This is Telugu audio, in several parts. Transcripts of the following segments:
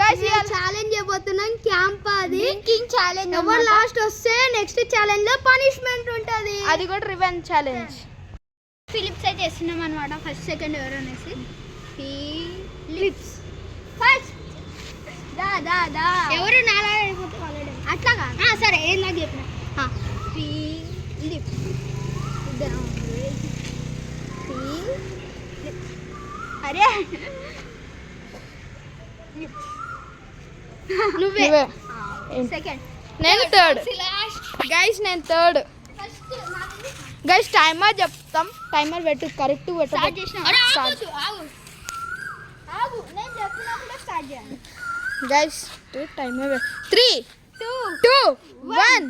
గైస్ ఈ ఛాలెంజ్ చేయబోతున్నాం క్యాంప్ అది డ్రింకింగ్ ఛాలెంజ్ ఎవరు లాస్ట్ వస్తే నెక్స్ట్ ఛాలెంజ్ లో పనిష్మెంట్ ఉంటది అది కూడా రివెంజ్ ఛాలెంజ్ ఫిలిప్స్ అయితే చేస్తున్నాం అన్నమాట ఫస్ట్ సెకండ్ ఎవరు అనేసి ఫిలిప్స్ ఫస్ట్ దా దా దా ఎవరు నాలా అయిపోతే ఆల్రెడీ అట్లాగా సరే ఏం నాకు చెప్పిన ఫిలిప్స్ ఇద్దరు అరే నువ్వే సెకండ్ నేను థర్డ్ గైస్ నేను థర్డ్ గైస్ టైమర్ చెప్తాం టైమర్ పెట్టు కరెక్ట్ స్టార్ట్ పెట్టు చేసిన ఆగు నేను చెప్పినప్పుడు స్టార్ట్ చేయాలి గైస్ టైమర్ 3 2 1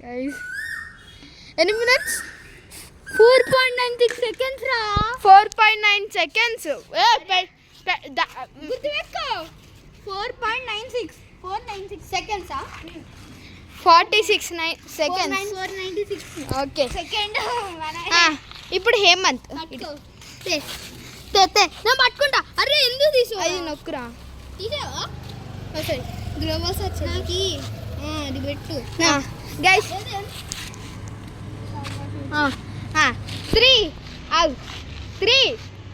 గైస్ ఎన్ని మినిట్స్ 4.96 సెకండ్స్ రా 4.9 సెకండ్స్ గుర్తుపెట్టుకో 4.96 సెకండ్స్ 46 సెకండ్స్ 496 ఓకే సెకండ్ ఇప్పుడు హేమంత్ నేను పట్టుకుంటా అరే ఎందుకు తీసు అది నొక్కురా తీసావా సరే గ్లోబల్స్ వచ్చి అది పెట్టు గైస్ 3 out 3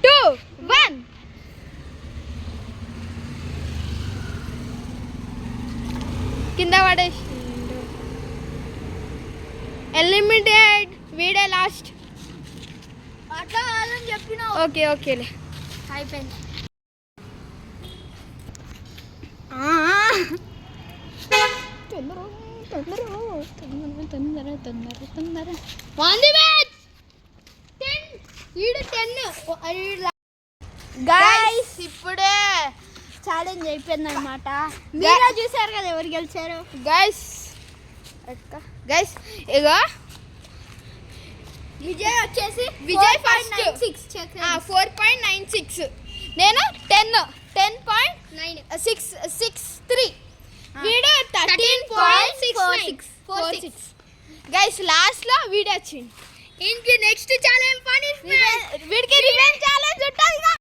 2 1 కింద పడేసి ఎలిమినేటెడ్ వీడే లాస్ట్ అట్లా కాదని చెప్పినావు ఓకే ఓకేలే అయిపోయింది తొందర వాంది మ్యాచ్ 10 ఈడు 10 గైస్ ఇప్పుడే ఛాలెంజ్ అయిపోయింది అనమాట మీరే చూసారు కదా ఎవరు గెలిచారు గైస్ ఇగో విజయ్ వచ్చేసి విజయ్ ఫస్ట్ 4.96 4.96 నేను 10.63 వీడియో 13.46 గైస్ లాస్ట్ లో వీడియో వచ్చింది ఇంకి నెక్స్ట్ ఛాలెంజ్ పనిష్మెంట్ వీడికి రివెంజ్ ఛాలెంజ్ ఉంటుంది